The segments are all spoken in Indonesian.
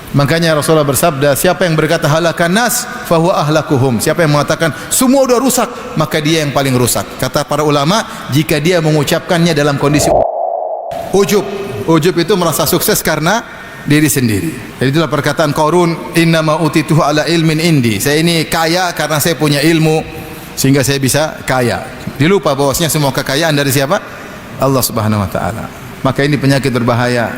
Makanya Rasulullah bersabda, siapa yang berkata halakan nas fahuwa ahlakuhum, siapa yang mengatakan semua sudah rusak, maka dia yang paling rusak. Kata para ulama, jika dia mengucapkannya dalam kondisi ujub. Ujub itu merasa sukses karena diri sendiri. Jadi itulah perkataan Qarun, innama utituhu ala ilmin indi. Saya ini kaya karena saya punya ilmu sehingga saya bisa kaya. Dilupa bahwasanya semua kekayaan dari siapa? Allah Subhanahu wa taala. Maka ini penyakit berbahaya.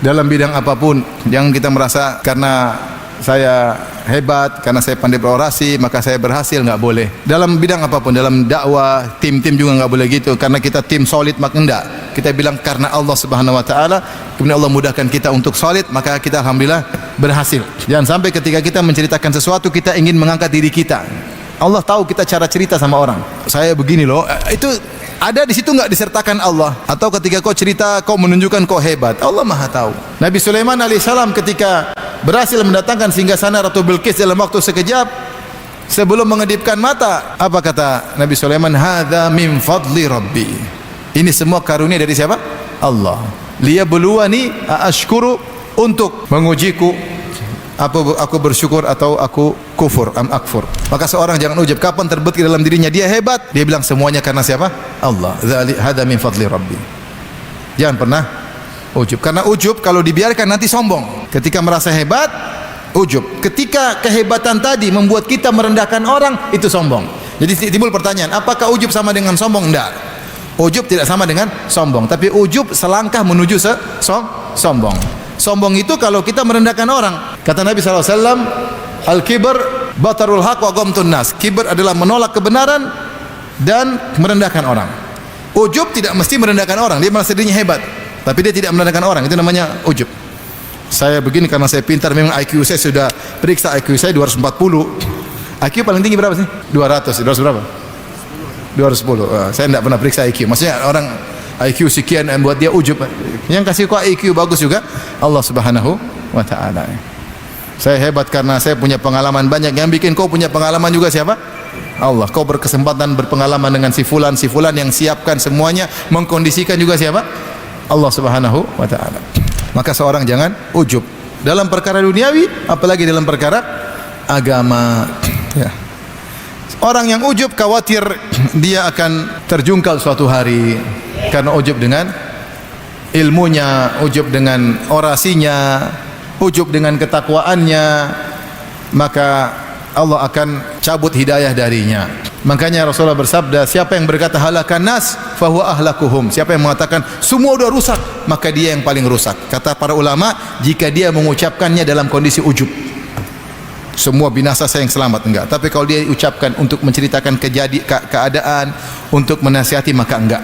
Dalam bidang apapun, jangan kita merasa karena saya hebat, karena saya pandai berorasi, maka saya berhasil, enggak boleh. Dalam bidang apapun, dalam dakwah, tim-tim juga enggak boleh gitu. Karena kita tim solid, maka enggak. Kita bilang karena Allah Subhanahu wa taala, kemudian Allah mudahkan kita untuk solid, maka kita alhamdulillah berhasil. Jangan sampai ketika kita menceritakan sesuatu, kita ingin mengangkat diri kita. Allah tahu kita cara cerita sama orang. Saya begini loh, itu ada di situ enggak disertakan Allah? Atau ketika kau cerita, kau menunjukkan kau hebat? Allah Maha tahu. Nabi Sulaiman alaihissalam ketika berhasil mendatangkan singgasana Ratu Bilqis dalam waktu sekejap, sebelum mengedipkan mata, apa kata Nabi Sulaiman? Hadza min fadli Rabbi. Ini semua karunia dari siapa? Allah. Liyabluwani aashkuru, untuk mengujiku, aku bersyukur atau aku kufur, am akfur. Maka seorang jangan ujub. Kapan terbetik dalam dirinya dia hebat, dia bilang semuanya karena siapa? Allah. Hadza min fadli Rabbi. Jangan pernah ujub, karena ujub kalau dibiarkan nanti sombong. Ketika merasa hebat, ujub. Ketika kehebatan tadi membuat kita merendahkan orang, itu sombong. Jadi timbul pertanyaan, apakah ujub sama dengan sombong? Enggak. Ujub tidak sama dengan sombong, tapi ujub selangkah menuju sombong. Sombong itu kalau kita merendahkan orang. Kata Nabi SAW, al-kibr batarul haq wa ghamtun nas. Kibr adalah menolak kebenaran dan merendahkan orang. Ujub tidak mesti merendahkan orang, dia merasa dirinya hebat, tapi dia tidak merendahkan orang, itu namanya ujub. Saya begini karena saya pintar, memang IQ saya sudah periksa, IQ saya 240. IQ paling tinggi berapa sih? 200 berapa? 210. Saya tidak pernah periksa IQ. Maksudnya orang IQ sekian yang buat dia ujub. Yang kasih kau IQ bagus juga Allah Subhanahu wa taala. Saya hebat karena saya punya pengalaman banyak. Yang bikin kau punya pengalaman juga siapa? Allah. Kau berkesempatan berpengalaman dengan si fulan yang siapkan semuanya, mengkondisikan juga siapa? Allah Subhanahu wa taala. Maka seorang jangan ujub dalam perkara duniawi, apalagi dalam perkara agama, ya. Orang yang ujub khawatir dia akan terjungkal suatu hari karena ujub dengan ilmunya, ujub dengan orasinya, ujub dengan ketakwaannya, maka Allah akan cabut hidayah darinya. Makanya Rasulullah bersabda, siapa yang berkata halakan nas fahuwa ahlakuhum, siapa yang mengatakan semua sudah rusak, maka dia yang paling rusak. Kata para ulama, jika dia mengucapkannya dalam kondisi ujub, semua binasa saya yang selamat, enggak. Tapi kalau dia ucapkan untuk menceritakan keadaan, untuk menasihati, maka enggak.